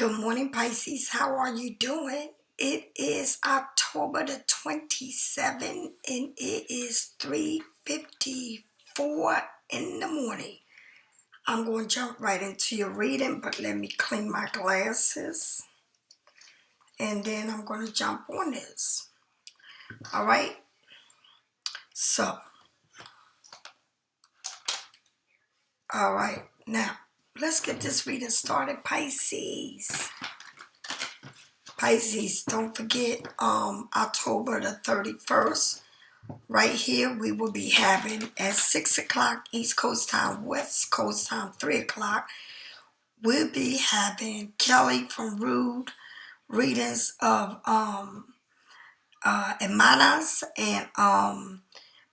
Good morning, Pisces. How are you doing? It is October the 27th and it is 3:54 in the morning. I'm going to jump right into your reading, but let me clean my glasses and then I'm going to jump on this. All right. So, all right. Now, let's get this reading started, Pisces. Pisces, don't forget October the 31st. Right here, we will be having at 6 o'clock East Coast time, West Coast time, 3 o'clock. We'll be having Kelly from Rude readings of Emanas and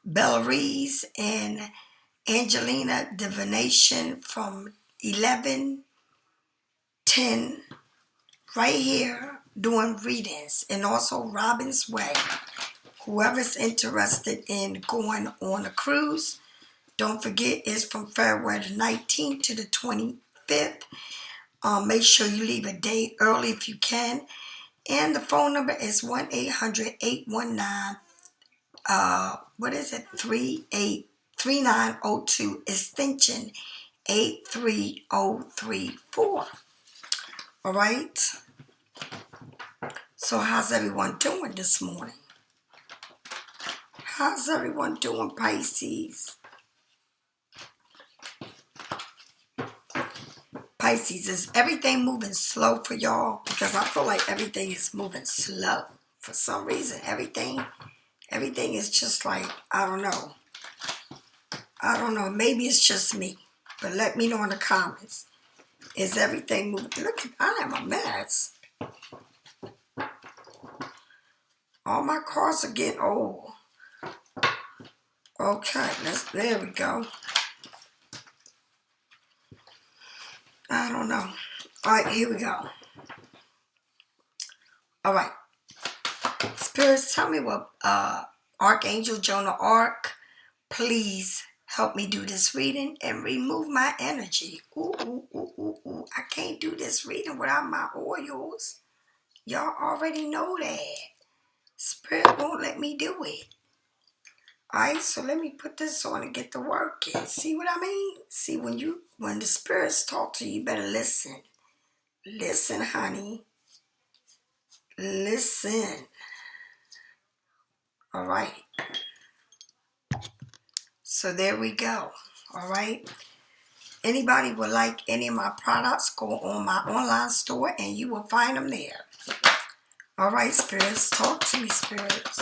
Bellaries and Angelina Divination from 11:10 right here doing readings, and also Robin's Way. Whoever's interested in going on a cruise, don't forget it's from February the 19th to the 25th. Make sure you leave a day early if you can. And the phone number is 1-800-819, 3902, extension 83034. All right. So how's everyone doing this morning? How's everyone doing, Pisces? Pisces, is everything moving slow for y'all? Because I feel like everything is moving slow. For some reason, everything is just like, I don't know. Maybe it's just me. But let me know in the comments. Is everything moving? Look, I am a mess. All my cards are getting old. Okay, there we go. I don't know. All right, here we go. All right. Spirits, tell me what Archangel Jonah Arc, please help me do this reading and remove my energy. Ooh. I can't do this reading without my oils. Y'all already know that. Spirit won't let me do it. Alright, so let me put this on and get to work. See what I mean? See, when the spirits talk to you, you better listen. Listen, honey. Listen. Alright. So there we go. Alright. Anybody would like any of my products, go on my online store and you will find them there. Alright, spirits. Talk to me, spirits.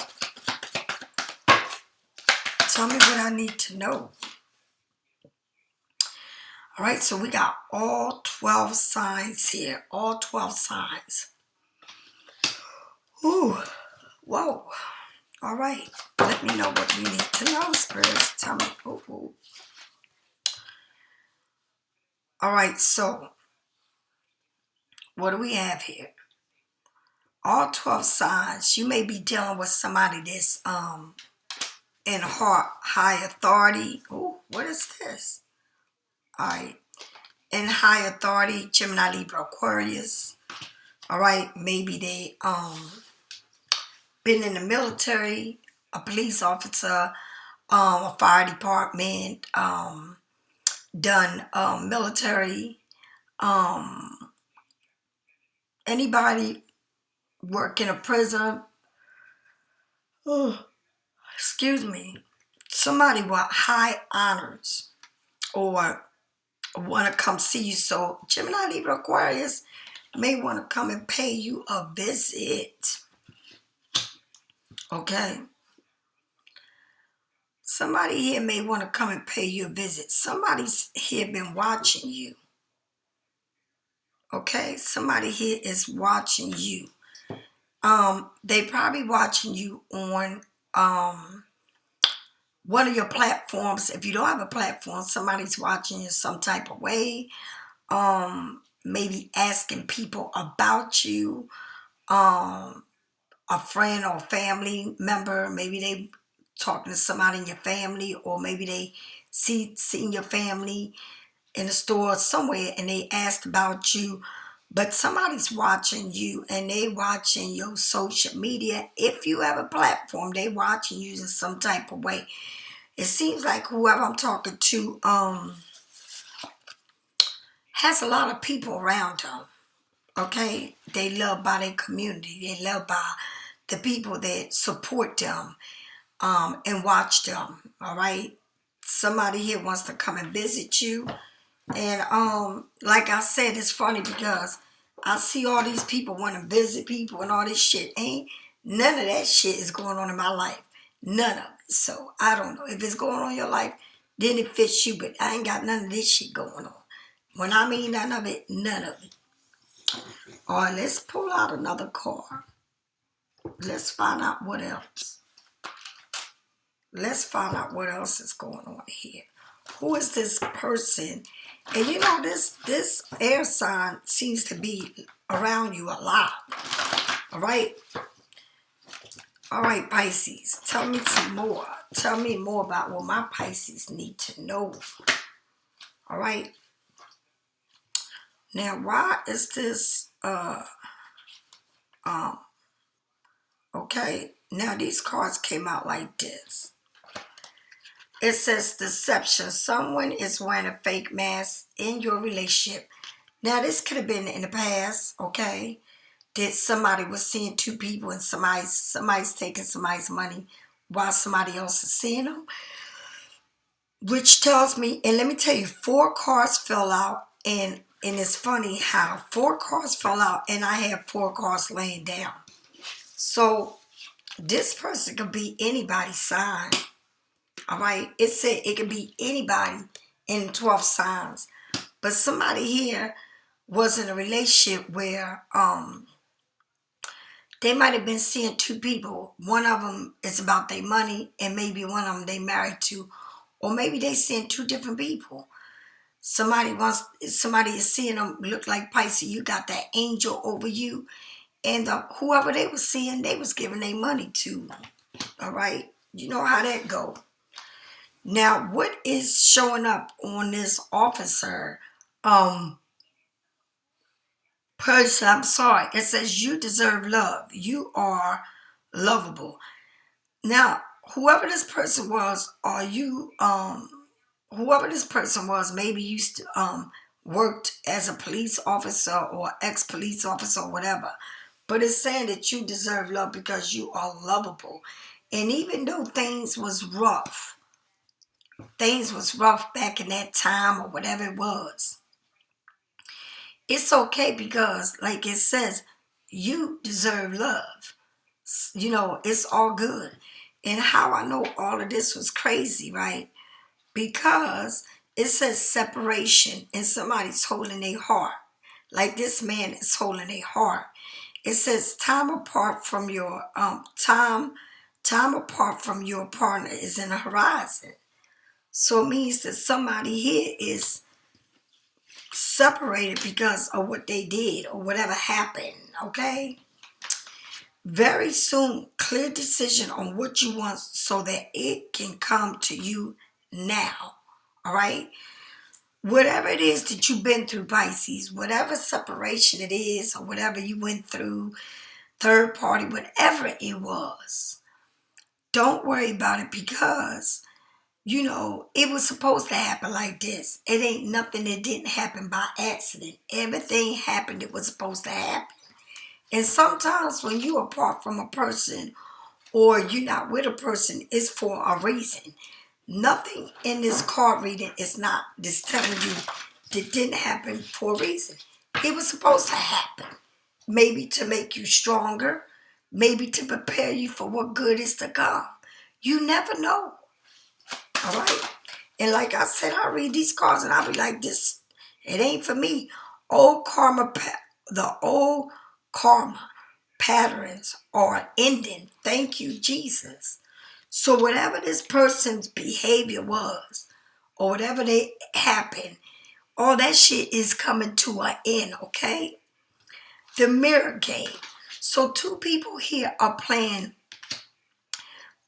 Tell me what I need to know. Alright, so we got all 12 signs here. All 12 signs. Ooh. Whoa. Alright. Let me know what you need to know, spirits. Tell me. Ooh. Alright, so what do we have here? All 12 signs. You may be dealing with somebody that's in high authority. Ooh, what is this? Alright. In high authority, Gemini, Libra, Aquarius. Alright, maybe they been in the military, a police officer, a fire department, done military, anybody work in a prison. Oh, excuse me. Somebody with high honors or want to come see you. So Gemini, Libra, Aquarius may want to come and pay you a visit. Okay? Somebody here may want to come and pay you a visit. Somebody's here been watching you. Okay? Somebody here is watching you. They probably watching you on one of your platforms. If you don't have a platform, somebody's watching you some type of way. Maybe asking people about you. A friend or family member. Maybe they talking to somebody in your family, or maybe they seen your family in the store somewhere and they asked about you. but somebody's watching you and they watching your social media. If you have a platform, they watching you in some type of way. It seems like whoever I'm talking to has a lot of people around them. Okay, they love by their community. They love by the people that support them and watch them. All right, somebody here wants to come and visit you, and like I said, it's funny because I see all these people want to visit people and all this shit. Ain't none of that shit is going on in my life. None of it. So I don't know if it's going on in your life. Then it fits you, but I ain't got none of this shit going on. When I mean none of it, none of it. All right, let's pull out another card. Let's find out what else. Let's find out what else is going on here. Who is this person? And you know, this air sign seems to be around you a lot. All right? All right, Pisces. Tell me some more. Tell me more about what my Pisces need to know. All right? Now, why is this, okay? Now, these cards came out like this. It says deception. Someone is wearing a fake mask in your relationship. Now, this could have been in the past, okay? That somebody was seeing two people and somebody's taking somebody's money while somebody else is seeing them. Which tells me, and let me tell you, 4 cards fell out, and it's funny how 4 cards fell out and I have 4 cards laying down. So this person could be anybody's sign. All right, it said it could be anybody in 12 signs, but somebody here was in a relationship where they might have been seeing 2 people. One of them is about their money, and maybe one of them they married to, or maybe they seeing 2 different people. Somebody is seeing them look like Pisces. You got that angel over you, and whoever they was seeing, they was giving their money to. All right, you know how that go. Now, what is showing up on this officer person? I'm sorry. It says you deserve love. You are lovable. Now, whoever this person was, whoever this person was, maybe used to worked as a police officer or ex-police officer or whatever. But it's saying that you deserve love because you are lovable. And even though things was rough back in that time or whatever it was, it's okay because, like it says, you deserve love. You know, it's all good. And how I know all of this was crazy, right? Because it says separation and somebody's holding their heart. Like this man is holding a heart. It says time apart from your time apart from your partner is in the horizon. So it means that somebody here is separated because of what they did or whatever happened, okay? Very soon, clear decision on what you want so that it can come to you now, all right? Whatever it is that you've been through, Pisces, whatever separation it is or whatever you went through, third party, whatever it was, don't worry about it because, you know, it was supposed to happen like this. It ain't nothing that didn't happen by accident. Everything happened that was supposed to happen. And sometimes when you apart from a person or you're not with a person, it's for a reason. Nothing in this card reading is not just telling you that didn't happen for a reason. It was supposed to happen. Maybe to make you stronger. Maybe to prepare you for what good is to come. You never know. All right? And like I said, I read these cards and I'll be like, this, it ain't for me. The old karma patterns are ending. Thank you, Jesus. So whatever this person's behavior was, or whatever they happened, all that shit is coming to an end, okay? The mirror game. So 2 people here are playing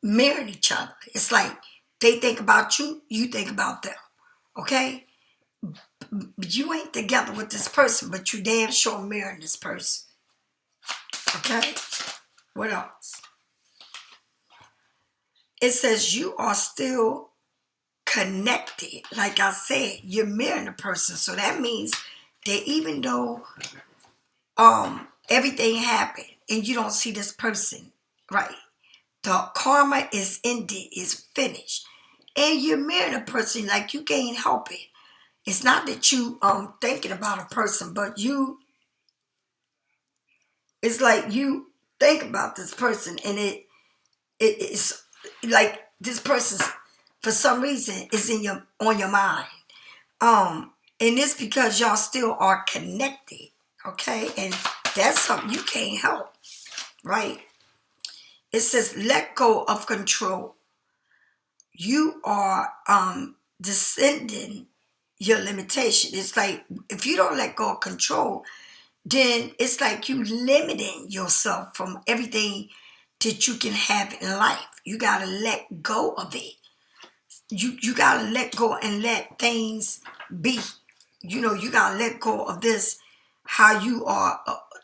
mirroring each other. It's like they think about you, you think about them, okay? You ain't together with this person, but you damn sure marrying this person. Okay? What else? It says you are still connected. Like I said, you're marrying a person. So that means that even though everything happened and you don't see this person, right? The karma is ended, is finished. And you're marrying a person, like you can't help it. It's not that you thinking about a person, but it's like you think about this person, and it's like this person for some reason is on your mind. And it's because y'all still are connected, okay? And that's something you can't help, right? It says let go of control. You are descending your limitation. It's like if you don't let go of control, then it's like you limiting yourself from everything that you can have in life. You gotta let go of it. You gotta let go and let things be. You gotta let go of this, how you are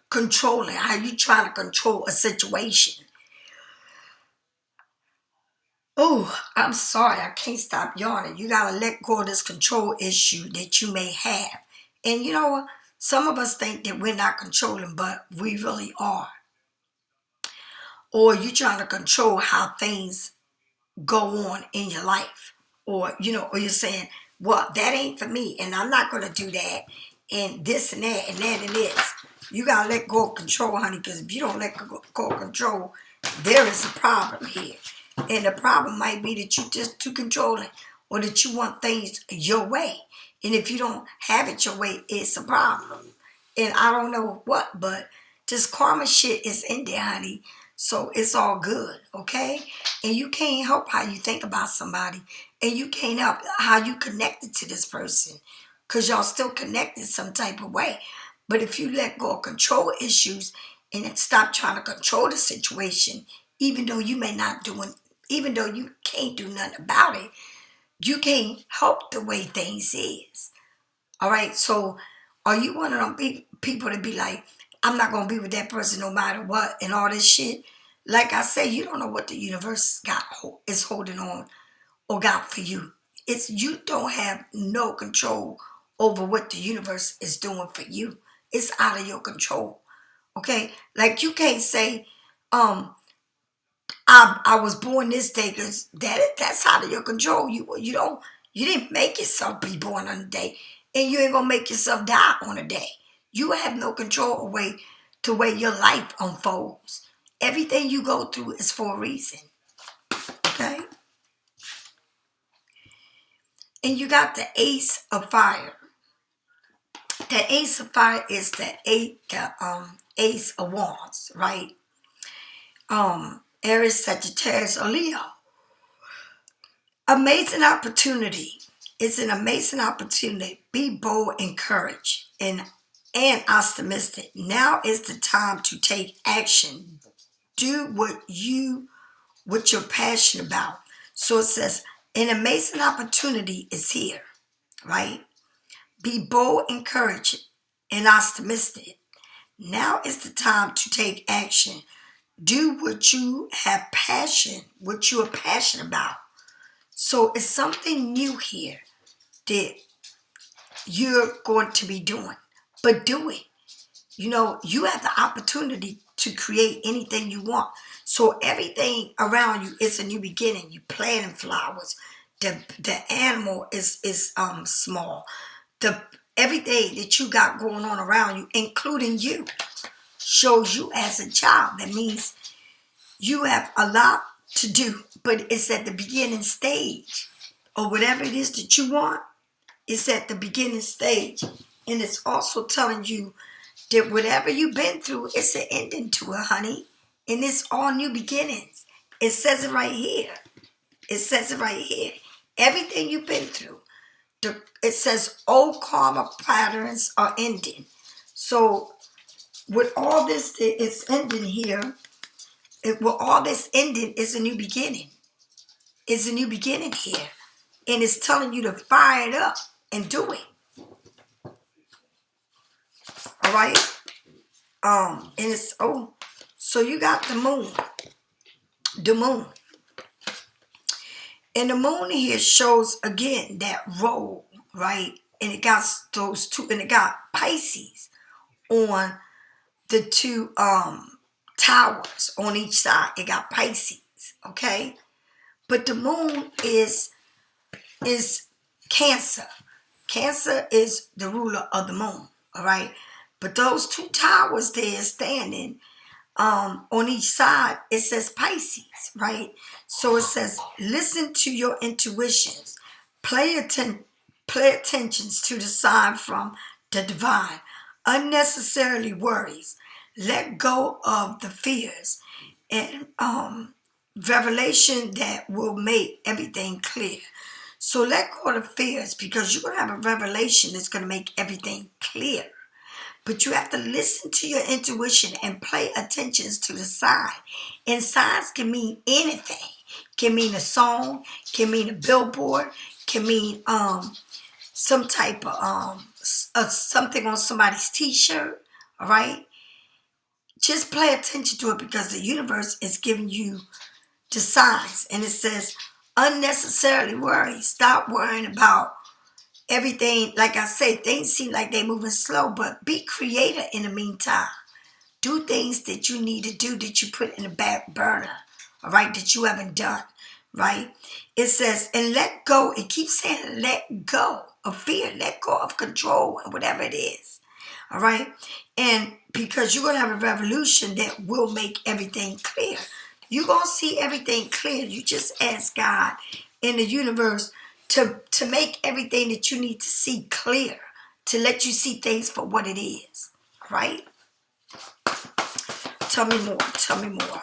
controlling, how you trying to control a situation. Oh, I'm sorry, I can't stop yawning. You gotta let go of this control issue that you may have. And you know what? Some of us think that we're not controlling, but we really are. Or you trying to control how things go on in your life. Or you're saying, well, that ain't for me, and I'm not gonna do that, and this and that and that and this. You gotta let go of control, honey, because if you don't let go of control, there is a problem here. And the problem might be that you just too controlling, or that you want things your way. And if you don't have it your way, it's a problem. And I don't know what, but this karma shit is in there, honey. So it's all good, okay? And you can't help how you think about somebody. And you can't help how you connected to this person. Because y'all still connected some type of way. But if you let go of control issues and then stop trying to control the situation, even though even though you can't do nothing about it, you can't help the way things is. All right, so are you one of them people to be like, I'm not going to be with that person no matter what and all this shit? Like I say, you don't know what the universe is holding on or got for you. You don't have no control over what the universe is doing for you. It's out of your control. Okay? Like you can't say, I was born this day because that's out of your control. You didn't make yourself be born on a day, and you ain't gonna make yourself die on a day. You have no control away to where your life unfolds. Everything you go through is for a reason. Okay? And you got the Ace of Fire. The Ace of Fire is the Ace of Wands, right? Aries, Sagittarius, or Leo. Amazing opportunity. It's an amazing opportunity. Be bold and courage and optimistic. Now is the time to take action. Do what you're passionate about. So it says an amazing opportunity is here, right? Be bold and courage and optimistic. Now is the time to take action. Do what you what you are passionate about. So it's something new here that you're going to be doing. But do it. You have the opportunity to create anything you want. So everything around you is a new beginning. You planting flowers. The animal is small. Everything that you got going on around you, including you, shows you as a child. That means you have a lot to do, but it's at the beginning stage. Or whatever it is that you want, it's at the beginning stage. And it's also telling you that whatever you've been through, it's an ending to it, honey. And it's all new beginnings. It says it right here. It says it right here. Everything you've been through. It says old karma patterns are ending. So with all this that is ending here, with all this ending is a new beginning. It's a new beginning here. And it's telling you to fire it up and do it. All right. And it's, so you got the moon. The moon. And the moon here shows again that role, right? And it got those two, and it got Pisces on the two towers on each side. It got Pisces, okay? But the moon is Cancer. Cancer is the ruler of the moon, all right? But those two towers there standing on each side, it says Pisces, right? So it says, listen to your intuitions. Pay attention to the sign from the divine. Unnecessarily worries. Let go of the fears and revelation that will make everything clear. So let go of the fears, because you're going to have a revelation that's going to make everything clear. But you have to listen to your intuition and pay attention to the sign. And signs can mean anything. Can mean a song, can mean a billboard, can mean some type of something on somebody's t-shirt. All right? Just pay attention to it, because the universe is giving you the signs. And it says, unnecessarily worry. Stop worrying about everything. Like I say, things seem like they're moving slow, but be creative in the meantime. Do things that you need to do, that you put in the back burner, all right, that you haven't done, right? It says, and let go. It keeps saying let go of fear, let go of control, and whatever it is, all right? And because you're going to have a revolution that will make everything clear. You're going to see everything clear. You just ask God in the universe to make everything that you need to see clear, to let you see things for what it is, all right? Tell me more, tell me more,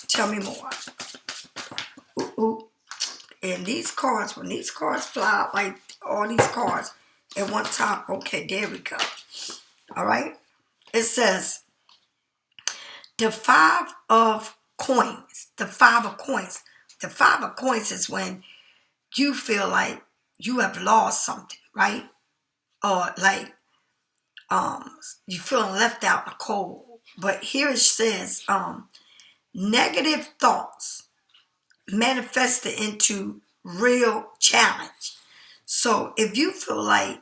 tell me more. Ooh, ooh. And these cards, when these cards fly out, like all these cards at one time, okay, there we go. All right? It says, the five of coins, the five of coins. The five of coins is when you feel like you have lost something, right? Or like you feeling left out in the cold. But here it says, negative thoughts manifested into real challenge. So if you feel like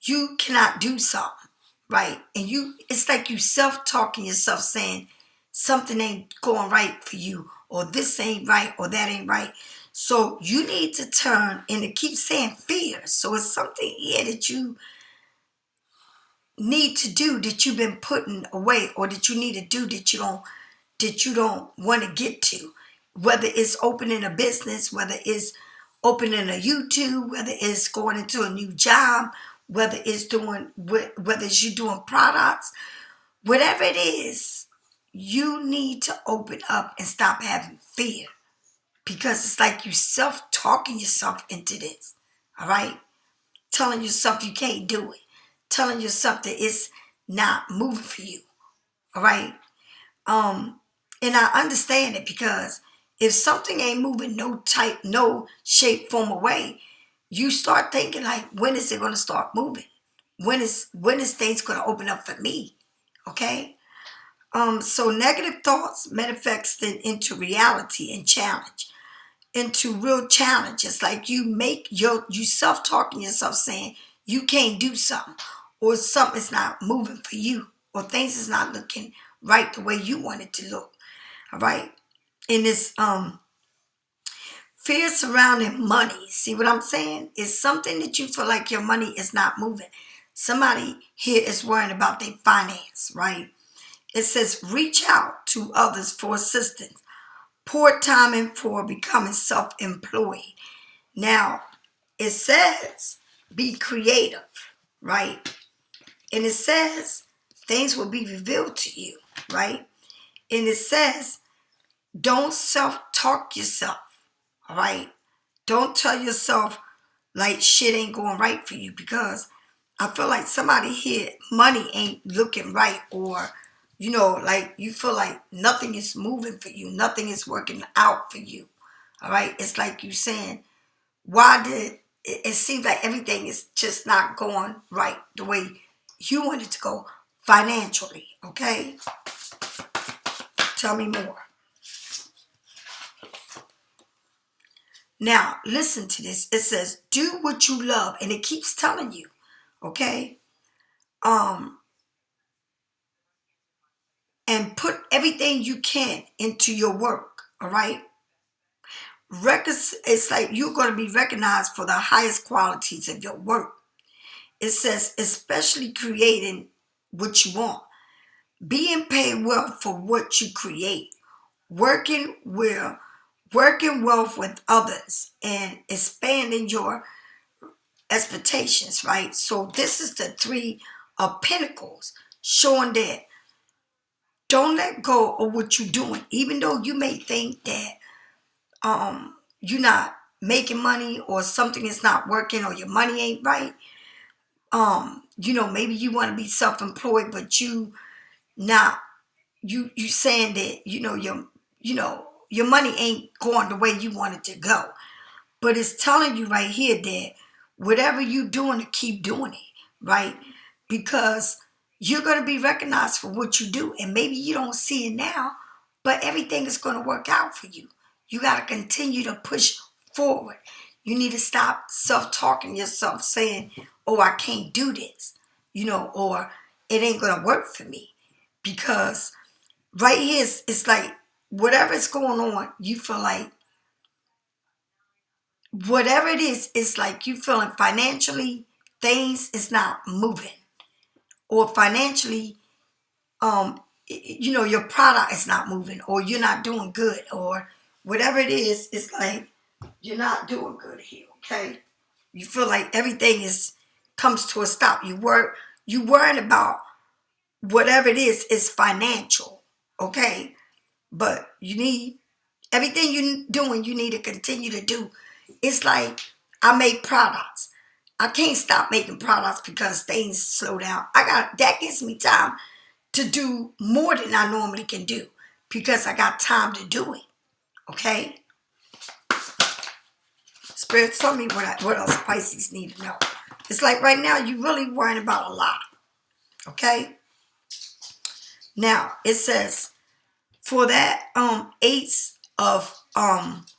you cannot do something, right? And it's like you self-talking yourself, saying something ain't going right for you, or this ain't right, or that ain't right. So you need to turn, and it keeps saying fear. So it's something here that you need to do, that you've been putting away, or that you need to do that you don't want to get to. Whether it's opening a business, whether it's opening a you.To, whether it's going into a new job, whether it's you doing products, whatever it is, you need to open up and stop having fear, because it's like you self-talking yourself into this, all right? Telling yourself you can't do it, telling yourself that it's not moving for you, all right? And I understand it, because if something ain't moving no shape, form, or way, you start thinking like, when is it going to start moving? When is things going to open up for me? Okay? So negative thoughts manifested into reality and challenge, into real challenge. It's like you self-talking yourself, saying you can't do something, or something's not moving for you, or things is not looking right the way you want it to look. All right? And this fear surrounding money. See what I'm saying? It's something that you feel like your money is not moving. Somebody here is worrying about their finance, right? It says, reach out to others for assistance. Pour time in for becoming self-employed. Now, it says, be creative, right? And it says, things will be revealed to you, right? And it says, don't self-talk yourself, all right? Don't tell yourself like shit ain't going right for you, because I feel like somebody here, money ain't looking right, or, like you feel like nothing is moving for you. Nothing is working out for you, all right? It's like you saying, it seems like everything is just not going right the way you want it to go. financially, okay? Tell me more. Now, listen to this. It says, do what you love. And it keeps telling you, okay? And put everything you can into your work, all right? It's like you're going to be recognized for the highest qualities of your work. It says, especially creating what you want. Being paid well for what you create. Working well with others and expanding your expectations, right? So this is the Three of Pentacles, showing that don't let go of what you're doing, even though you may think that you're not making money or something is not working or your money ain't right. Maybe you want to be self-employed, but you saying that your money ain't going the way you want it to go. But it's telling you right here that whatever you're doing, to keep doing it, right? Because you're going to be recognized for what you do. And maybe you don't see it now, but everything is going to work out for you. You got to continue to push forward. You need to stop self-talking yourself, saying, oh, I can't do this, or it ain't going to work for me. Because right here, it's like whatever is going on, you feel like whatever it is, it's like you feeling financially things is not moving, or financially, your product is not moving, or you're not doing good, or whatever it is. It's like you're not doing good here. Okay, you feel like everything comes to a stop. You worrying about whatever it is financial. Okay, but you need everything you're doing. You need to continue to do. It's like I make products. I can't stop making products because things slow down. That gives me time to do more than I normally can do because I got time to do it. Okay? Spirit, tell me what else Pisces need to know. It's like right now you're really worrying about a lot. Okay? Now, it says for that Ace of wands,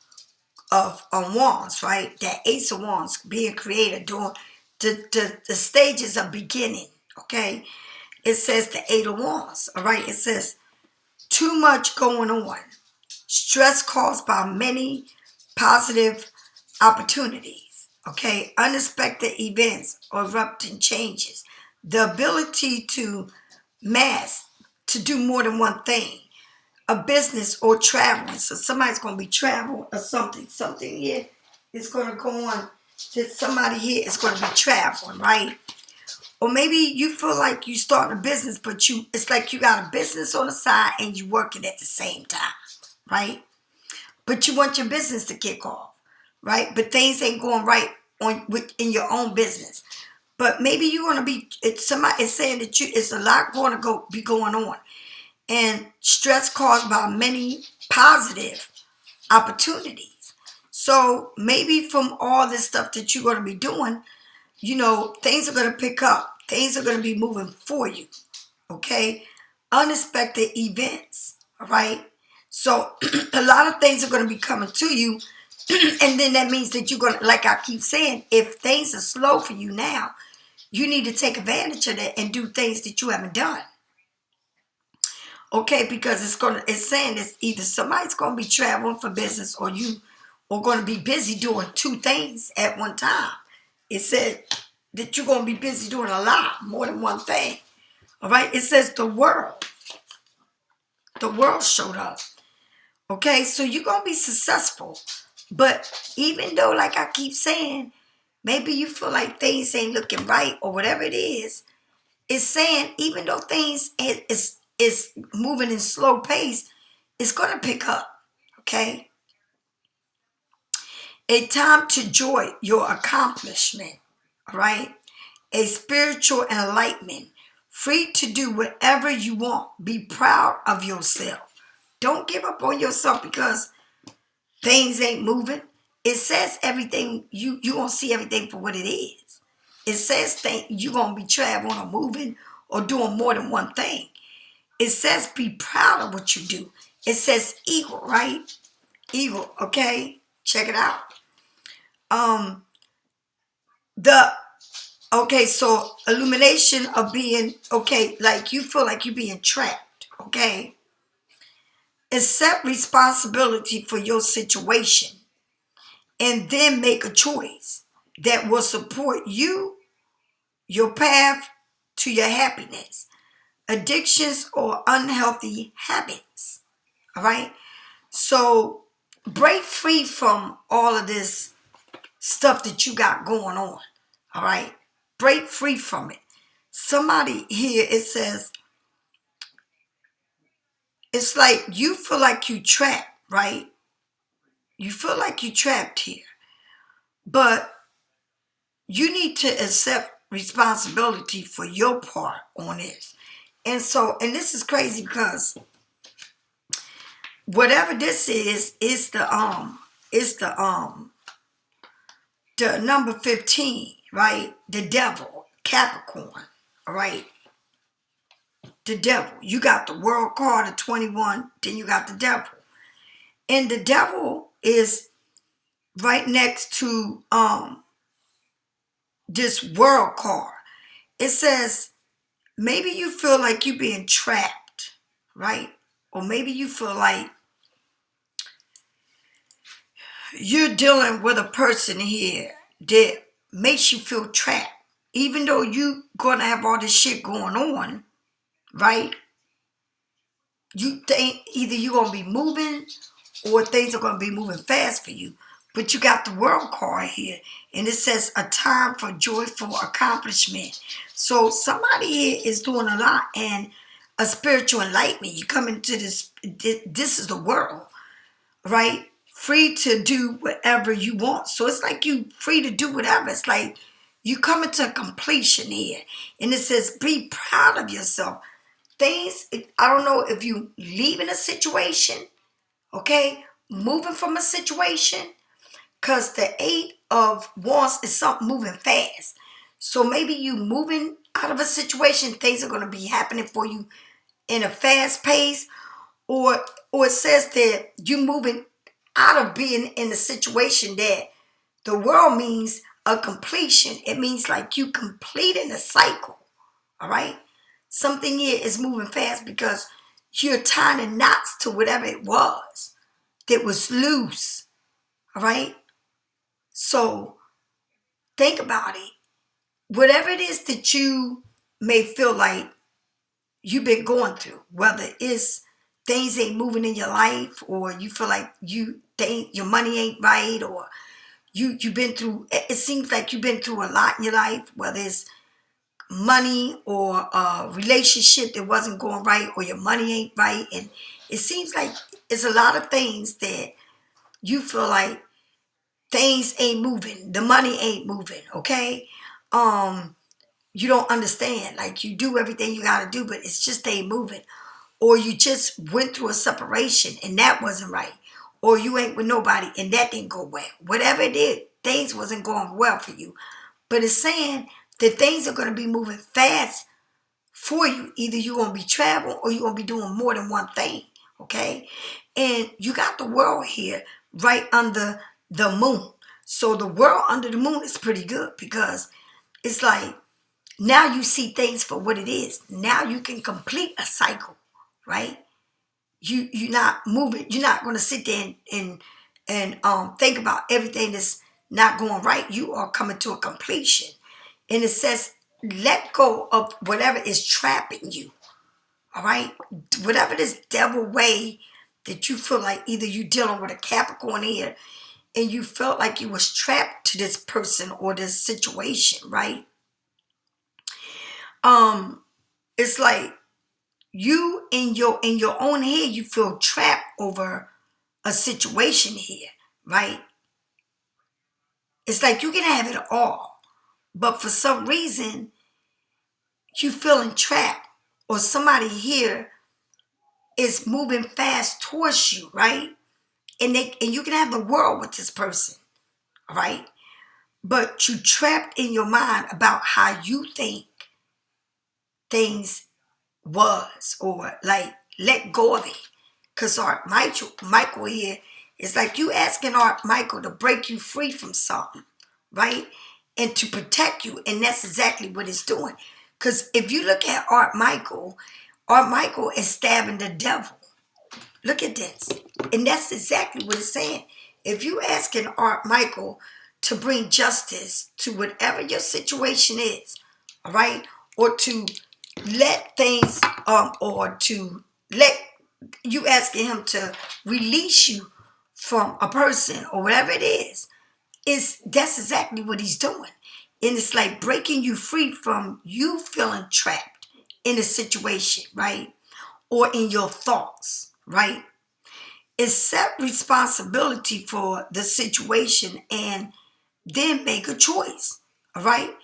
right? That Ace of Wands being created during the stages of beginning, okay? It says the Eight of Wands, all right? It says too much going on. Stress caused by many positive opportunities, okay? Unexpected events or erupting changes. The ability to to do more than one thing. A business or traveling. So somebody's going to be traveling or something. Something here is going to go on. That somebody here is going to be traveling, right? Or maybe you feel like you starting a business, but it's like you got a business on the side and you working at the same time, right? But you want your business to kick off, right? But things ain't going right in your own business. But maybe you're going to be, somebody is saying that it's a lot going to be going on. And stress caused by many positive opportunities. So maybe from all this stuff that you're going to be doing, things are going to pick up. Things are going to be moving for you. Okay? Unexpected events. All right? So a lot of things are going to be coming to you. And then that means that you're going to, like I keep saying, if things are slow for you now, you need to take advantage of that and do things that you haven't done. Okay, because it's saying it's either somebody's gonna be traveling for business or you are gonna be busy doing two things at one time. It said that you're gonna be busy doing a lot, more than one thing. All right, it says the world showed up. Okay, so you're gonna be successful. But even though, like I keep saying, maybe you feel like things ain't looking right or whatever it is, it's saying even though things is moving in slow pace, it's going to pick up, okay? A time to enjoy your accomplishment, all right? A spiritual enlightenment, free to do whatever you want. Be proud of yourself. Don't give up on yourself because things ain't moving. It says everything, you going to see everything for what it is. It says you're going to be traveling or moving or doing more than one thing. It says be proud of what you do. It says eagle, right? Eagle, okay? Check it out. So illumination of being, okay, like you feel like you're being trapped, okay? Accept responsibility for your situation and then make a choice that will support you, your path to your happiness, addictions, or unhealthy habits. All right? So break free from all of this stuff that you got going on. All right? Break free from it. Somebody here, it says, it's like you feel like you trapped, right? You feel like you trapped here. But you need to accept responsibility for your part on this. And this is crazy because whatever this is the number 15, right? The devil, Capricorn, all right? The devil. You got the world card of 21, then you got the devil. And the devil is right next to this world card. It says maybe you feel like you're being trapped, right? Or maybe you feel like you're dealing with a person here that makes you feel trapped. Even though you gonna have all this shit going on, right? You think either you're gonna be moving or things are gonna be moving fast for you. But you got the world card here, and it says a time for joyful accomplishment. So somebody here is doing a lot, and a spiritual enlightenment. You come into this is the world, right? Free to do whatever you want. So it's like you free to do whatever. It's like you come into completion here. And it says be proud of yourself. Things, I don't know if you leaving a situation, okay? Moving from a situation. Because the 8 of Wands is something moving fast. So maybe you moving out of a situation, things are going to be happening for you in a fast pace. Or it says that you moving out of being in a situation that the world means a completion. It means like you completing a cycle. All right? Something here is moving fast because you're tying knots to whatever it was that was loose. All right? So think about it. Whatever it is that you may feel like you've been going through, whether it's things ain't moving in your life, or you feel like your money ain't right, or you've been through, it seems like you've been through a lot in your life, whether it's money or a relationship that wasn't going right, or your money ain't right, and it seems like it's a lot of things that you feel like things ain't moving, the money ain't moving, okay? You don't understand, like you do everything you gotta do, but it's just ain't moving. Or you just went through a separation and that wasn't right. Or you ain't with nobody and that didn't go well. Whatever it is, things wasn't going well for you. But it's saying that things are going to be moving fast for you. Either you're going to be traveling or you're going to be doing more than one thing. Okay? And you got the world here right under the moon. So the world under the moon is pretty good because it's like now you see things for what it is. Now you can complete a cycle, right? You're not moving. You're not going to sit there and think about everything that's not going right. You are coming to a completion. And it says, let go of whatever is trapping you. All right? Whatever this devil way that you feel like either you dealing with a Capricorn here and you felt like you was trapped to this person or this situation, right? It's like you in your own head, you feel trapped over a situation here, right? It's like you can have it all, but for some reason you feeling trapped, or somebody here is moving fast towards you, right? And you can have the world with this person, right? But you trapped in your mind about how you think things was, or like let go of it. Because Michael here is like you asking Michael to break you free from something, right? And to protect you. And that's exactly what it's doing. Because if you look at Michael is stabbing the devil. Look at this. And that's exactly what it's saying. If you asking Michael to bring justice to whatever your situation is, all right? Or to let things, or to let you asking him to release you from a person or whatever it is that's exactly what he's doing. And it's like breaking you free from you feeling trapped in a situation, right? Or in your thoughts, right? Accept responsibility for the situation and then make a choice, all right?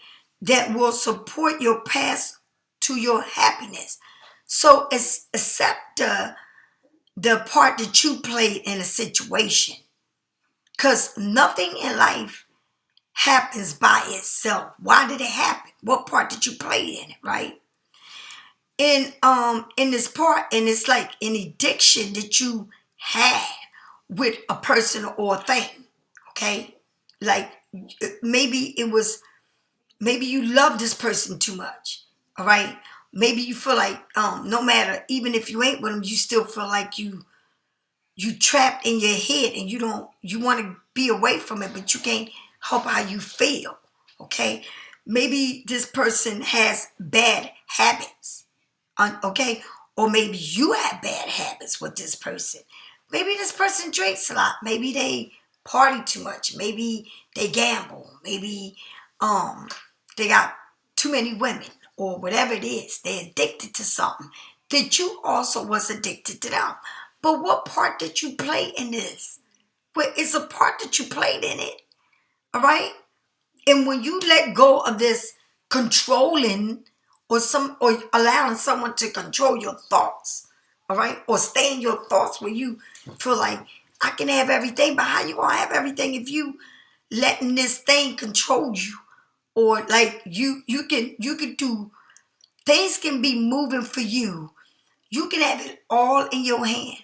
That will support your path to your happiness. So it's accept the part that you played in a situation. Because nothing in life happens by itself. Why did it happen? What part did you play in it, right? In this part, and it's like an addiction that you had with a person or a thing. Okay? Like maybe you love this person too much. All right? Maybe you feel like no matter, even if you ain't with them, you still feel like you trapped in your head and you want to be away from it, but you can't help how you feel. Okay? Maybe this person has bad habits. Okay? Or maybe you have bad habits with this person. Maybe this person drinks a lot. Maybe they party too much. Maybe they gamble. Maybe they got too many women or whatever it is. They're addicted to something that you also was addicted to them. But what part did you play in this? Well, it's a part that you played in it. All right? And when you let go of this controlling or allowing someone to control your thoughts, all right? Or stay in your thoughts where you feel like I can have everything, but how you gonna have everything if you letting this thing control you? Or like you can do things can be moving for you. You can have it all in your hand.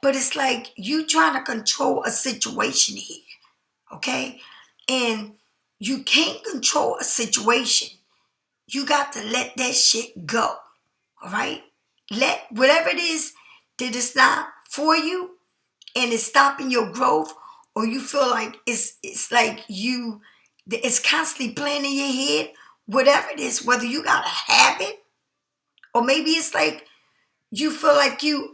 But it's like you trying to control a situation here. Okay? And you can't control a situation. You got to let that shit go. All right? Let whatever it is that is not for you and it's stopping your growth, or you feel like it's like it's constantly playing in your head, whatever it is, whether you got a habit, or maybe it's like you feel like you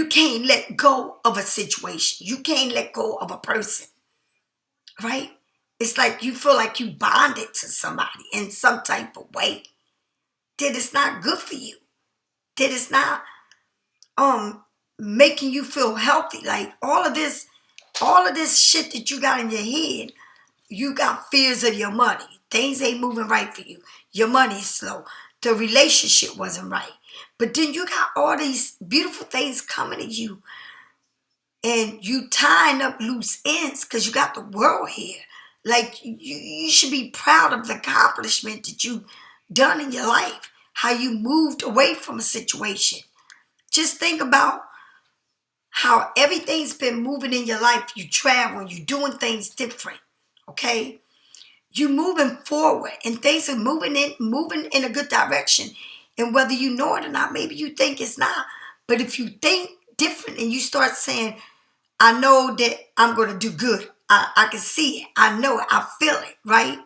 can't let go of a situation. You can't let go of a person. Right? It's like you feel like you bonded to somebody in some type of way. That it's not good for you. That it's not making you feel healthy. Like all of this shit that you got in your head, you got fears of your money. Things ain't moving right for you. Your money is slow. The relationship wasn't right. But then you got all these beautiful things coming to you. And you tying up loose ends because you got the world here. Like you should be proud of the accomplishment that you done in your life. How you moved away from a situation. Just think about how everything's been moving in your life. You travel, you doing things different. Okay? You moving forward and things are moving in a good direction. And whether you know it or not, maybe you think it's not. But if you think different and you start saying, I know that I'm going to do good. I can see it. I know it. I feel it, right?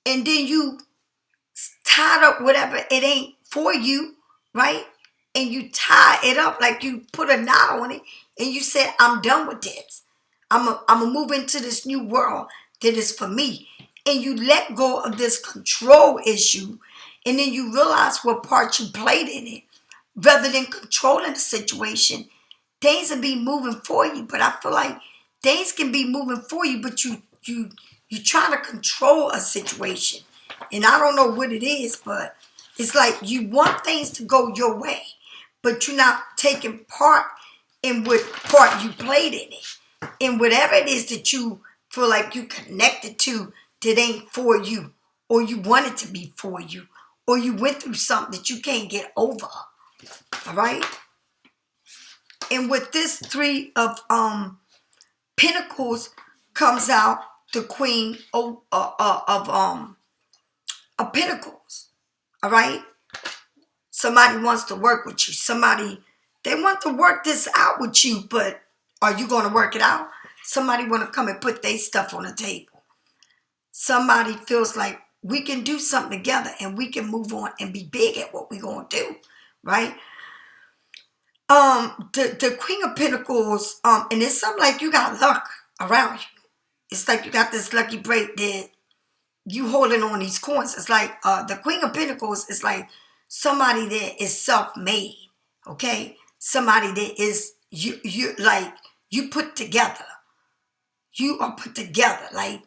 And then you tied up whatever it ain't for you, right? And you tie it up like you put a knot on it and you said, I'm done with this. I'm going to move into this new world that is for me. And you let go of this control issue and then you realize what part you played in it. Rather than controlling the situation, things will be moving for you. But I feel like things can be moving for you, but you trying to control a situation. And I don't know what it is, but it's like you want things to go your way, but you're not taking part in what part you played in it. And whatever it is that you feel like you connected to that ain't for you, or you want it to be for you, or you went through something that you can't get over. All right. And with this Three of Pentacles comes out the Queen of Pentacles. All right. Somebody wants to work with you. They want to work this out with you, but are you going to work it out? Somebody want to come and put their stuff on the table. Somebody feels like we can do something together and we can move on and be big at what we're going to do, right? The Queen of Pentacles, and it's something like you got luck around you. It's like you got this lucky break that you holding on these coins. It's like the Queen of Pentacles is like somebody that is self-made, okay? Somebody that is you put together. You are put together. Like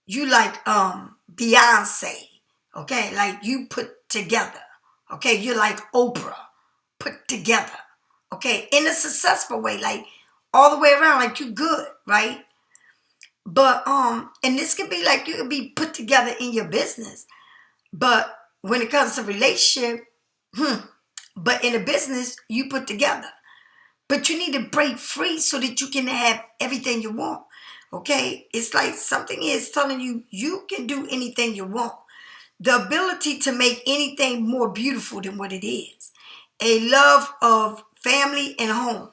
you like Beyonce, okay? Like you put together. Okay, you're like Oprah, put together. Okay, in a successful way, like all the way around, like you good, right? But and this can be like you can be put together in your business. But when it comes to relationship, but in a business, you put together. But you need to break free so that you can have everything you want. Okay? It's like something is telling you you can do anything you want. The ability to make anything more beautiful than what it is. A love of family and home.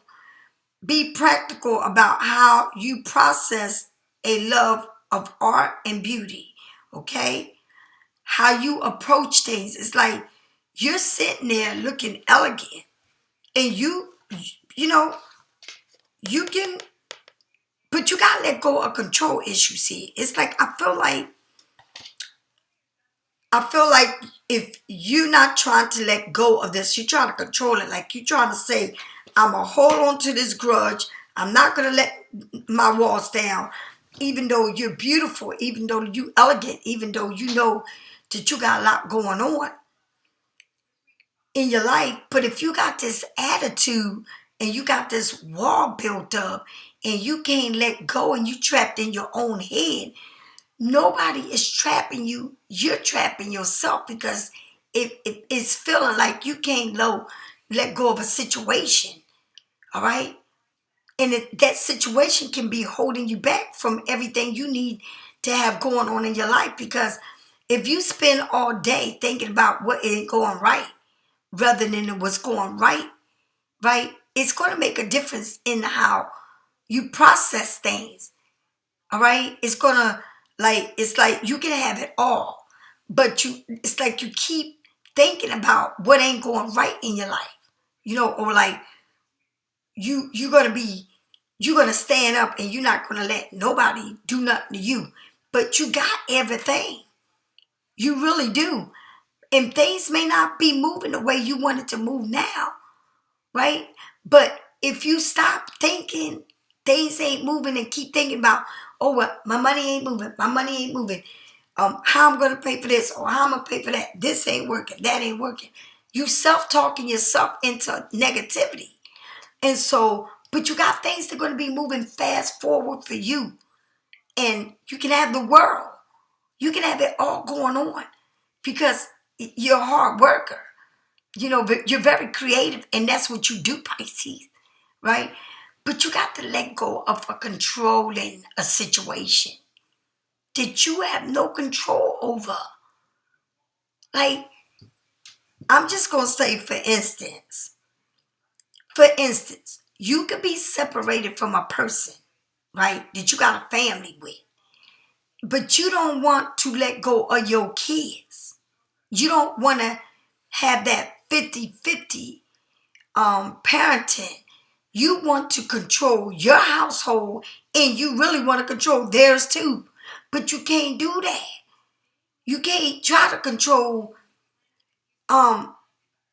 Be practical about how you process a love of art and beauty. Okay? How you approach things. It's like you're sitting there looking elegant. And you know, you can, but you gotta let go of control issues here. It's like I feel like if you're not trying to let go of this, you're trying to control it. Like you're trying to say, I'm gonna hold on to this grudge. I'm not gonna let my walls down. Even though you're beautiful, even though you elegant, even though you know that you got a lot going on in your life. But if you got this attitude and you got this wall built up and you can't let go and you trapped in your own head, nobody is trapping you. You're trapping yourself because it's feeling like you can't let go of a situation. All right? And that situation can be holding you back from everything you need to have going on in your life. Because if you spend all day thinking about what ain't going right rather than what's going right, it's going to make a difference in how you process things. All right? It's going to, it's like you can have it all, but it's like you keep thinking about what ain't going right in your life. Or like you're going to stand up and you're not going to let nobody do nothing to you. But you got everything. You really do. And things may not be moving the way you want it to move now, right? But if you stop thinking things ain't moving and keep thinking about, oh, well, my money ain't moving, how I'm going to pay for this or how I'm going to pay for that. This ain't working, that ain't working. You self-talking yourself into negativity. And so, but you got things that are going to be moving fast forward for you. And you can have the world. You can have it all going on because you're a hard worker. You're very creative, and that's what you do, Pisces, right? But you got to let go of controlling a situation that you have no control over. Like, I'm just going to say, for instance, you could be separated from a person, right, that you got a family with, but you don't want to let go of your kids. You don't want to have that 50-50 parenting. You want to control your household and you really want to control theirs too. But you can't do that. You can't try to control,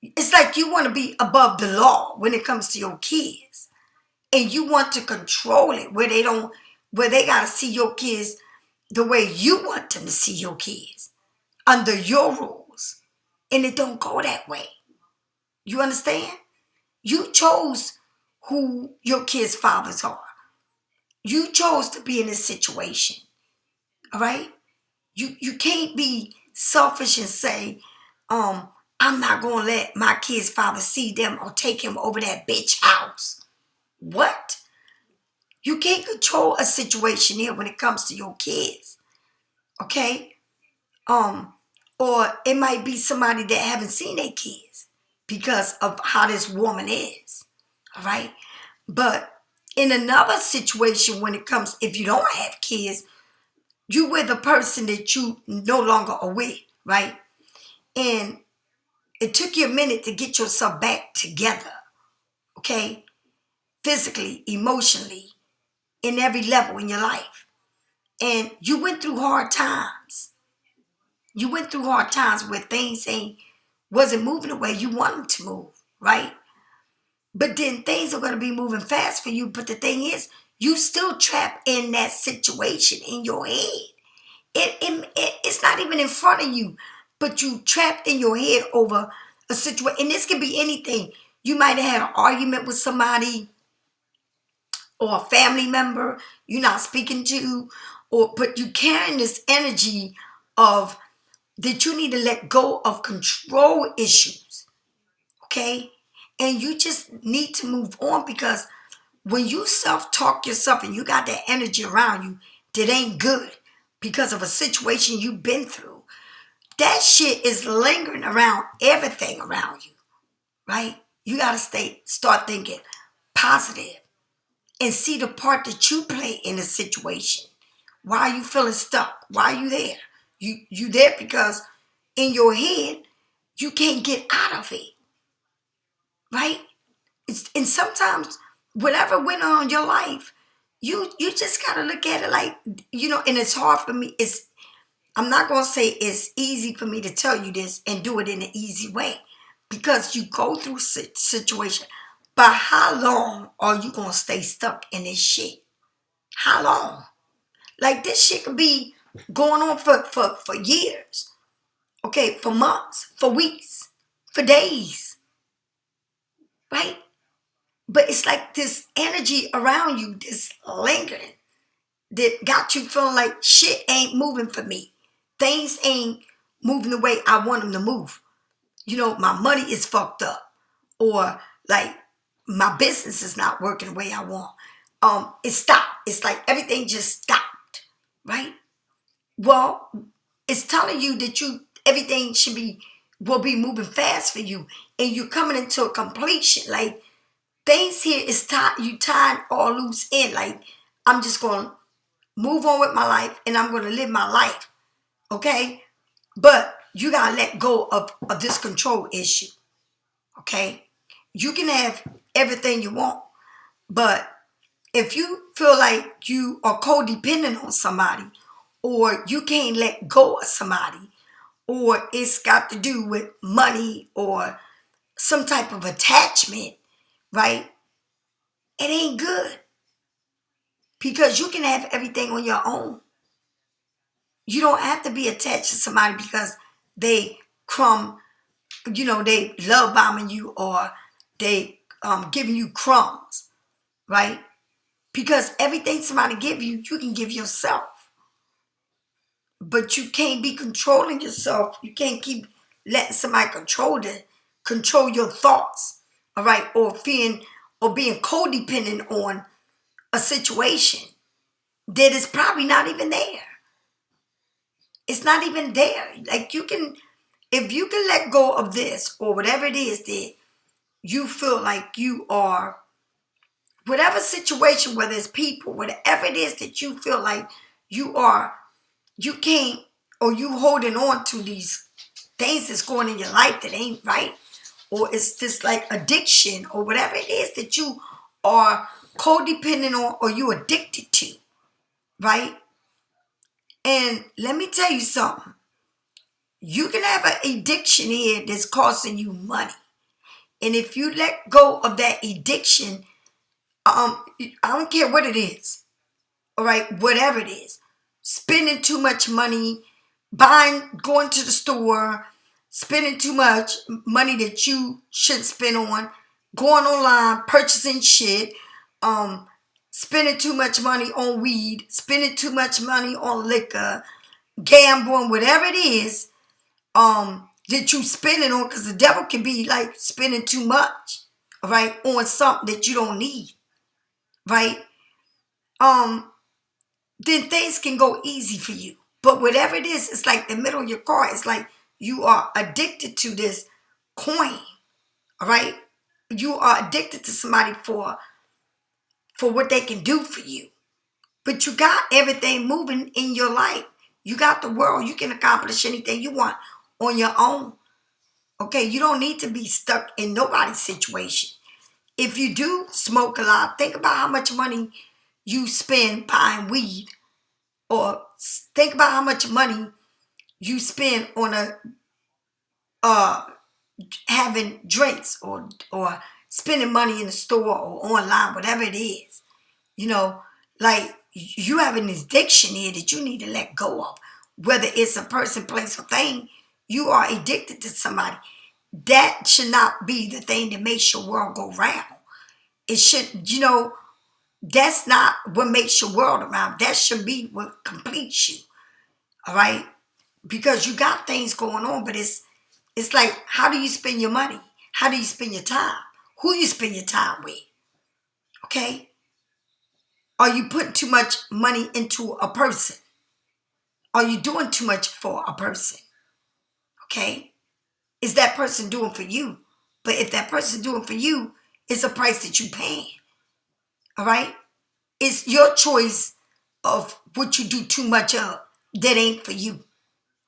it's like you want to be above the law when it comes to your kids. And you want to control it where they got to see your kids the way you want them to see your kids under your rules. And it don't go that way. You understand? You chose who your kids' fathers are. You chose to be in this situation. All right? You can't be selfish and say, I'm not gonna let my kid's father see them or take him over that bitch house. What? You can't control a situation here when it comes to your kids. Okay? Or it might be somebody that haven't seen their kids because of how this woman is. All right? But in another situation, when it comes, if you don't have kids, you with a person that you no longer are with, right? And it took you a minute to get yourself back together, okay? Physically, emotionally, in every level in your life. And you went through hard times. You went through hard times where things wasn't moving the way you want them to move, right? But then things are going to be moving fast for you. But the thing is, you still trapped in that situation in your head. It's not even in front of you, but you trapped in your head over a situation. And this could be anything. You might have had an argument with somebody or a family member you're not speaking to, but you carrying this energy of that you need to let go of control issues, okay? And you just need to move on, because when you self-talk yourself and you got that energy around you that ain't good because of a situation you've been through, that shit is lingering around everything around you, right? You got to start thinking positive and see the part that you play in the situation. Why are you feeling stuck? Why are you there? You there because in your head, you can't get out of it, right? And sometimes whatever went on in your life, you just gotta look at it like, and it's hard for me. I'm not gonna say it's easy for me to tell you this and do it in an easy way, because you go through situation. But how long are you gonna stay stuck in this shit? How long? Like, this shit could be going on for years. Okay, for months, for weeks, for days, right? But it's like this energy around you, this lingering, that got you feeling like shit ain't moving for me. Things ain't moving the way I want them to move. My money is fucked up. Or like my business is not working the way I want. It stopped. It's like everything just stopped, right? Well, it's telling you that everything will be moving fast for you, and you're coming into a completion. Like, things here is you tying all loose in. Like, I'm just gonna move on with my life and I'm gonna live my life. Okay? But you gotta let go of this control issue. Okay? You can have everything you want, but if you feel like you are codependent on somebody, or you can't let go of somebody, or it's got to do with money or some type of attachment, right? It ain't good, because you can have everything on your own. You don't have to be attached to somebody because they they love bombing you, or they giving you crumbs, right? Because everything somebody give you, you can give yourself. But you can't be controlling yourself. You can't keep letting somebody control your thoughts, all right? Or being codependent on a situation that is probably not even there. It's not even there. Like, if you can let go of this, or whatever it is that you feel like you are, whatever situation, whether it's people, whatever it is that you feel like you can't, or you holding on to these things that's going in your life that ain't right, or it's just like addiction, or whatever it is that you are codependent on, or you addicted to, right? And let me tell you something. You can have an addiction here that's costing you money. And if you let go of that addiction, I don't care what it is, all right, whatever it is, spending too much money, going to the store, spending too much money that you shouldn't spend on, going online, purchasing shit, spending too much money on weed, spending too much money on liquor, gambling, whatever it is, that you spending on, because the devil can be like spending too much, all right, on something that you don't need, right? Then things can go easy for you. But whatever it is, it's like the middle of your card. It's like you are addicted to this coin, all right? You are addicted to somebody for what they can do for you. But you got everything moving in your life. You got the world. You can accomplish anything you want on your own. Okay, you don't need to be stuck in nobody's situation. If you do smoke a lot, think about how much money you spend buying weed, or think about how much money you spend on uh having drinks, or spending money in the store or online, whatever it is. You know, like you have an addiction here that you need to let go of. Whether it's a person, place, or thing, you are addicted to somebody. That should not be the thing that makes your world go round. It should, that's not what makes your world around. That should be what completes you. All right? Because you got things going on, but it's like, how do you spend your money? How do you spend your time? Who you spend your time with? Okay? Are you putting too much money into a person? Are you doing too much for a person? Okay? Is that person doing for you? But if that person doing for you, it's a price that you paying. All right? It's your choice of what you do too much of that ain't for you.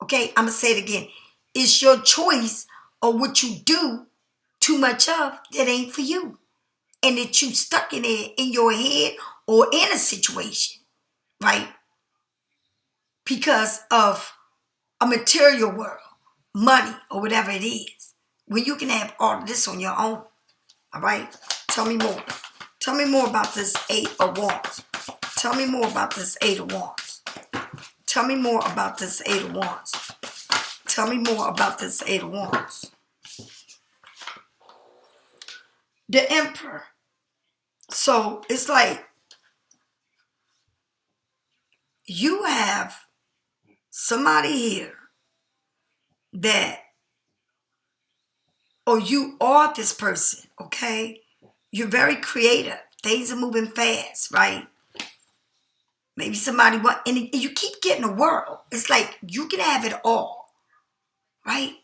Okay? I'm going to say it again. It's your choice of what you do too much of that ain't for you. And that you stuck in it in your head or in a situation, right? Because of a material world, money, or whatever it is. When you can have all of this on your own. All right? Tell me more. Tell me more about this 8 of Wands. Tell me more about this 8 of Wands. Tell me more about this 8 of Wands. Tell me more about this 8 of Wands. The Emperor. So it's like you have somebody here that, or you are this person, okay? You're very creative. Things are moving fast, right? Maybe somebody and you keep getting a world. It's like you can have it all, right?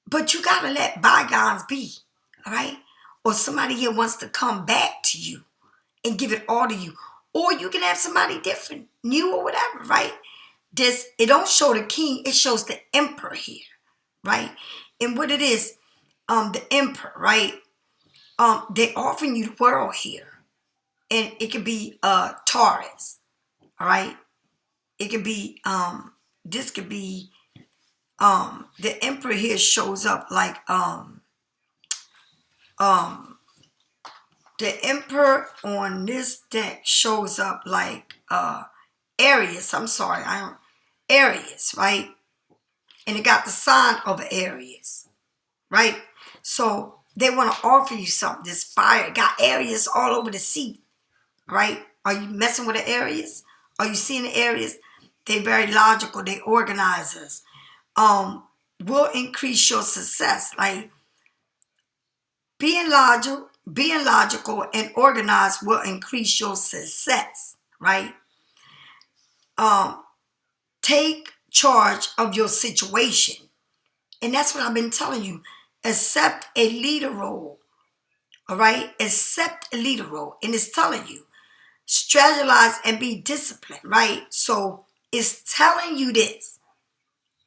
But you gotta let bygones be, all right? Or somebody here wants to come back to you and give it all to you. Or you can have somebody different, new or whatever, right? It don't show the king, it shows the emperor here, right? And what it is, the emperor, right? They're offering you the world here. And it could be Taurus, all right? It could be, this could be, the emperor here shows up like, the emperor on this deck shows up like, Aries. I'm sorry, Aries, right? And it got the sign of Aries, right? So they want to offer you something. This fire got Aries all over the sea, right? Are you messing with the Aries? Are you seeing the Aries? They're very logical. They organizers. Will increase your success. Like being logical and organized will increase your success, right? Take charge of your situation. And that's what I've been telling you. Accept a leader role. All right? Accept a leader role. And it's telling you, strategize and be disciplined, right? So it's telling you this.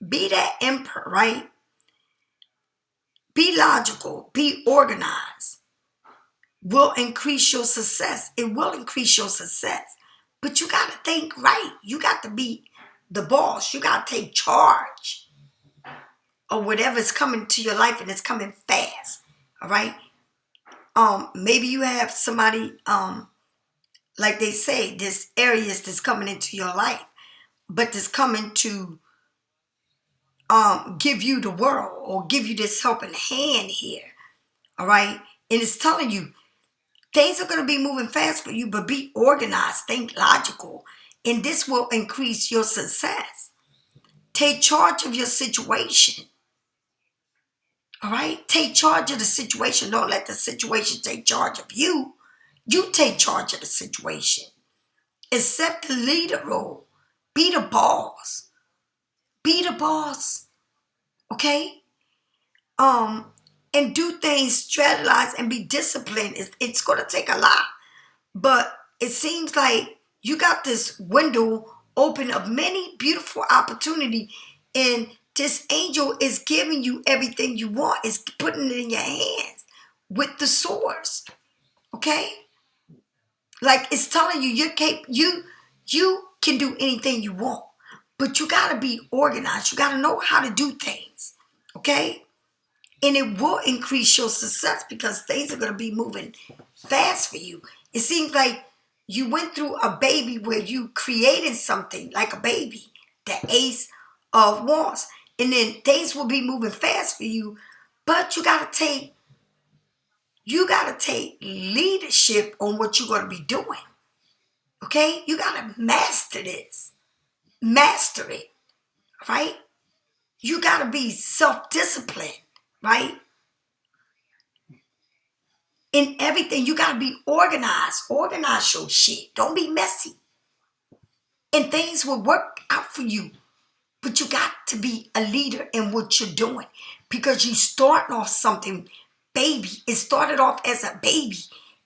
Be that emperor, right? Be logical. Be organized. Will increase your success. It will increase your success. But you got to think right. You got to be the boss. You got to take charge of whatever's coming to your life, and it's coming fast. All right? Maybe you have somebody, like they say, this Aries that's coming into your life, but that's coming to give you the world or give you this helping hand here. All right? And it's telling you, things are going to be moving fast for you, but be organized, think logical, and this will increase your success. Take charge of your situation. All right? Take charge of the situation. Don't let the situation take charge of you. You take charge of the situation. Accept the leader role. Be the boss. Be the boss. Okay? And do things, strategize, and be disciplined. It's going to take a lot. But it seems like you got this window open of many beautiful opportunity, and this angel is giving you everything you want. It's putting it in your hands with the source. Okay? Like it's telling you you can do anything you want. But you gotta be organized. You gotta know how to do things. Okay? And it will increase your success because things are gonna be moving fast for you. It seems like you went through a baby where you created something like a baby, the Ace of Wands. And then things will be moving fast for you, but you gotta take leadership on what you're gonna be doing. Okay? You gotta master this. Master it. Right? You gotta be self-disciplined, right? In everything, you gotta be organized. Organize your shit. Don't be messy. And things will work out for you. But you got to be a leader in what you're doing. Because you starting off something, baby. It started off as a baby.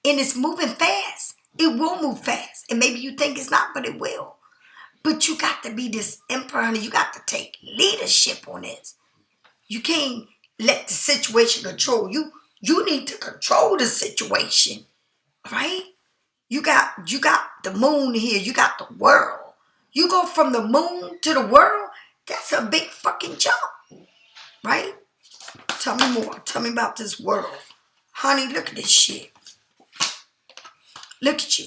And it's moving fast. It will move fast. And maybe you think it's not, but it will. But you got to be this emperor, honey. You got to take leadership on this. You can't let the situation control you. You need to control the situation, right? You got the moon here. You got the world. You go from the moon to the world. That's a big fucking jump, right? Tell me more. Tell me about this world. Honey, look at this shit. Look at you.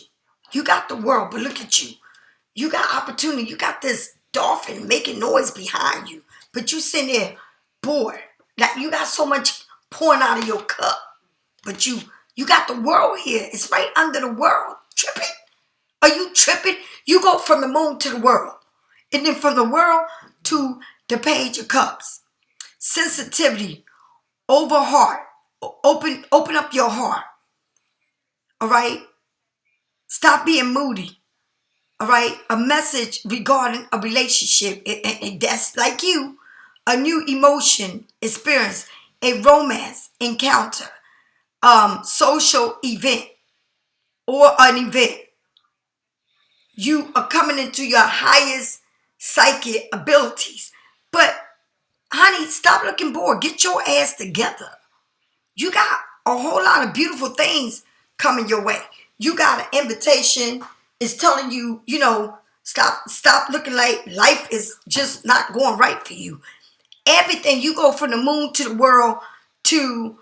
You got the world, but look at you. You got opportunity. You got this dolphin making noise behind you. But you sitting there bored. Like you got so much pouring out of your cup. But you got the world here. It's right under the world. Tripping? Are you tripping? You go from the moon to the world. And then from the world to the page of cups. Sensitivity over heart. Open up your heart. All right? Stop being moody. All right? A message regarding a relationship. And that's like you. A new emotion experience. A romance encounter. Social event. Or an event. You are coming into your highest psychic abilities. But, honey, stop looking bored. Get your ass together. You got a whole lot of beautiful things coming your way. You got an invitation. It's telling you, stop looking like life is just not going right for you. Everything, you go from the moon to the world to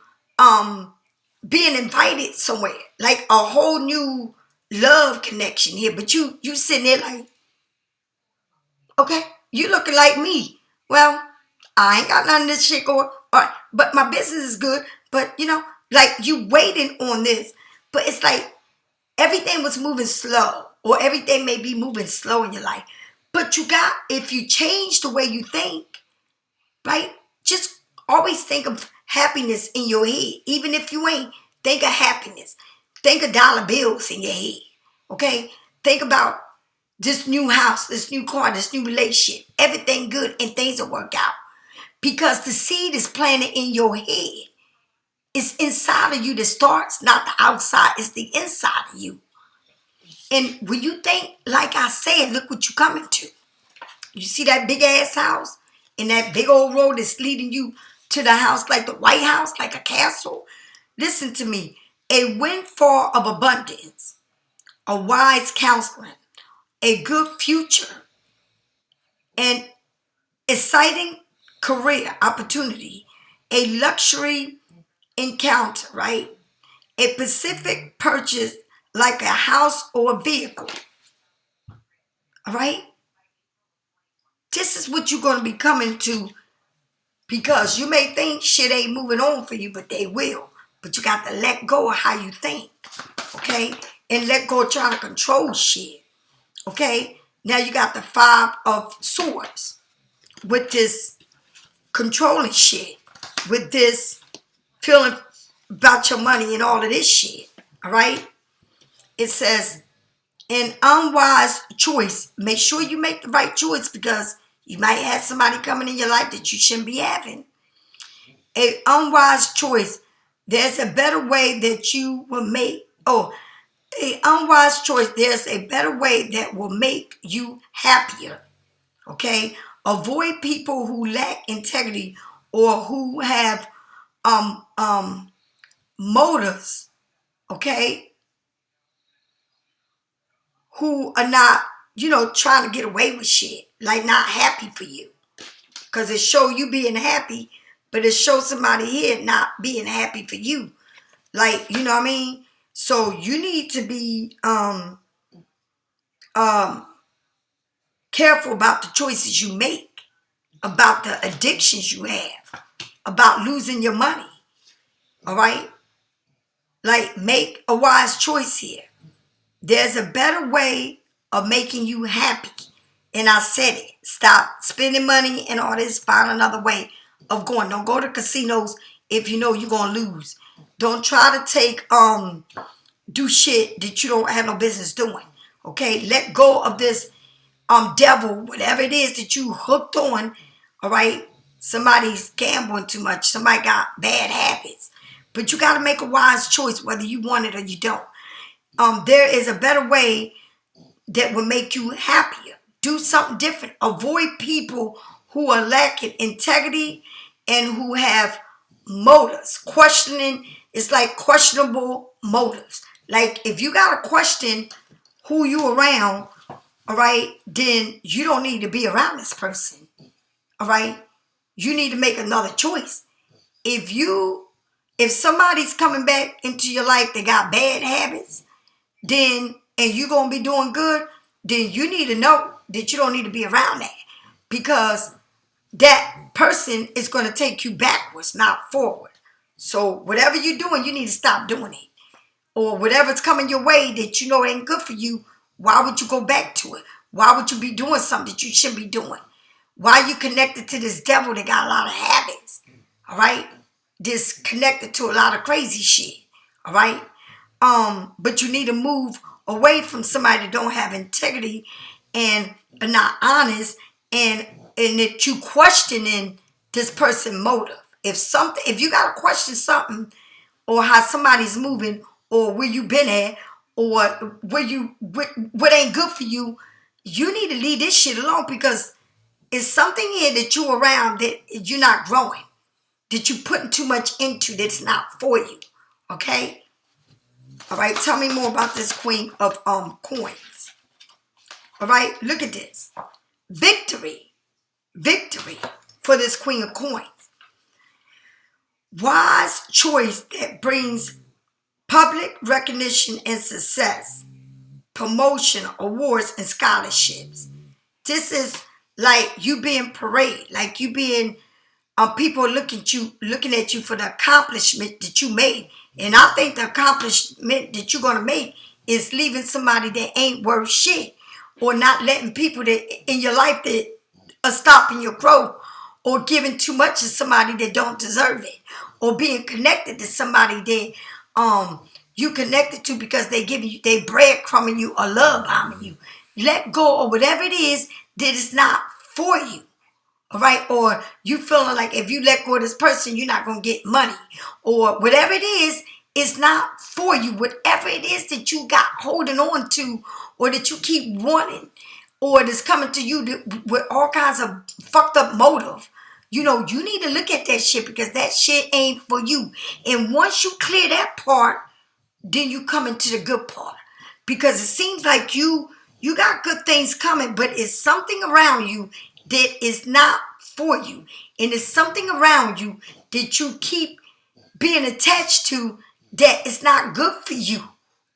being invited somewhere. Like a whole new love connection here. But you sitting there like, okay, you looking like me. Well, I ain't got none of this shit going. All right, but my business is good. But, like you waiting on this. But it's like everything was moving slow. Or everything may be moving slow in your life. But if you change the way you think, right? Just always think of happiness in your head. Even if you ain't, think of happiness. Think of dollar bills in your head. Okay? Think about this new house, this new car, this new relationship. Everything good and things will work out. Because the seed is planted in your head. It's inside of you that starts, not the outside. It's the inside of you. And when you think, like I said, look what you're coming to. You see that big ass house? And that big old road that's leading you to the house like the White House, like a castle? Listen to me. A windfall of abundance. A wise counseling. A good future. An exciting career opportunity. A luxury encounter, right? A specific purchase like a house or a vehicle. All right? This is what you're going to be coming to, because you may think shit ain't moving on for you, but they will. But you got to let go of how you think, okay? And let go of trying to control shit, okay? Now you got the 5 of Swords, with this controlling shit, with this feeling about your money and all of this shit. All right? It says, an unwise choice. Make sure you make the right choice because you might have somebody coming in your life that you shouldn't be having. An unwise choice. There's a better way that you will make. Oh, an unwise choice. There's a better way that will make you happier. Okay? Avoid people who lack integrity or who have motives. Okay? Who are not, trying to get away with shit. Like not happy for you. Because it show you being happy, but it shows somebody here not being happy for you. Like, you know what I mean? So you need to be careful about the choices you make, about the addictions you have, about losing your money. All right? Like, make a wise choice here. There's a better way of making you happy. And I said it. Stop spending money and all this. Find another way of going. Don't go to casinos if you know you're going to lose. Don't try to do shit that you don't have no business doing. Okay? Let go of this devil, whatever it is that you hooked on. All right? Somebody's gambling too much. Somebody got bad habits. But you got to make a wise choice whether you want it or you don't. There is a better way that will make you happier. Do something different. Avoid people who are lacking integrity and who have motives. Questioning is like questionable motives. Like if you got to question who you around, all right, then you don't need to be around this person. All right? You need to make another choice. If somebody's coming back into your life that got bad habits, then, and you're going to be doing good, then you need to know that you don't need to be around that. Because that person is going to take you backwards, not forward. So whatever you're doing, you need to stop doing it. Or whatever's coming your way that you know ain't good for you, why would you go back to it? Why would you be doing something that you shouldn't be doing? Why are you connected to this devil that got a lot of habits? All right? This connected to a lot of crazy shit. All right? But you need to move away from somebody that don't have integrity and are not honest and that you questioning this person's motive. If you gotta question something or how somebody's moving or where you been at or what ain't good for you, you need to leave this shit alone because it's something here that you around that you're not growing, that you putting too much into that's not for you. Okay? All right, tell me more about this Queen of Coins. All right, look at this. Victory for this Queen of Coins. Wise choice that brings public recognition and success, promotion, awards, and scholarships. This is like you being paraded, like you being people looking at you for the accomplishment that you made. And I think the accomplishment that you're going to make is leaving somebody that ain't worth shit or not letting people that in your life that are stopping your growth or giving too much to somebody that don't deserve it or being connected to somebody that you connected to because they breadcrumbing you or love bombing you. Let go of whatever it is that is not for you. All right, or you feeling like if you let go of this person, you're not going to get money. Or whatever it is, it's not for you. Whatever it is that you got holding on to or that you keep wanting or that's coming to you with all kinds of fucked up motive, you need to look at that shit because that shit ain't for you. And once you clear that part, then you come into the good part. Because it seems like you got good things coming, but it's something around you that is not for you. And it's something around you that you keep being attached to that is not good for you.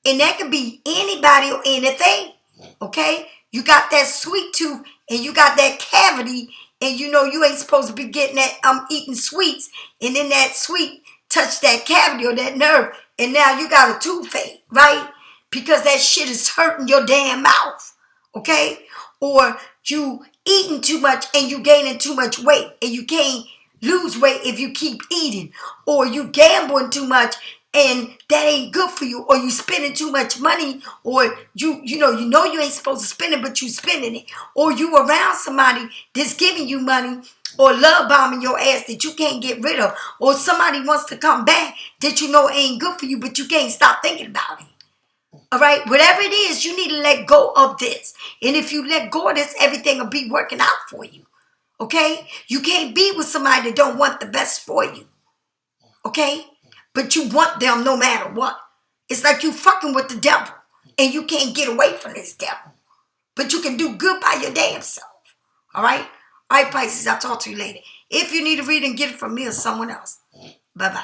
And that could be anybody or anything. Okay? You got that sweet tooth and you got that cavity and you ain't supposed to be getting that eating sweets and then that sweet touch that cavity or that nerve and now you got a toothache, right? Because that shit is hurting your damn mouth. Okay? Or you eating too much and you gaining too much weight, and you can't lose weight if you keep eating, or you gambling too much and that ain't good for you, or you spending too much money, or you know you ain't supposed to spend it but you spending it, or you around somebody that's giving you money or love bombing your ass that you can't get rid of, or somebody wants to come back that you know ain't good for you but you can't stop thinking about it. All right, whatever it is, you need to let go of this. And if you let go of this, everything will be working out for you. Okay? You can't be with somebody that don't want the best for you. Okay? But you want them no matter what. It's like you fucking with the devil and you can't get away from this devil. But you can do good by your damn self. All right? All right, Pisces, I'll talk to you later. If you need a reading, get it from me or someone else. Bye-bye.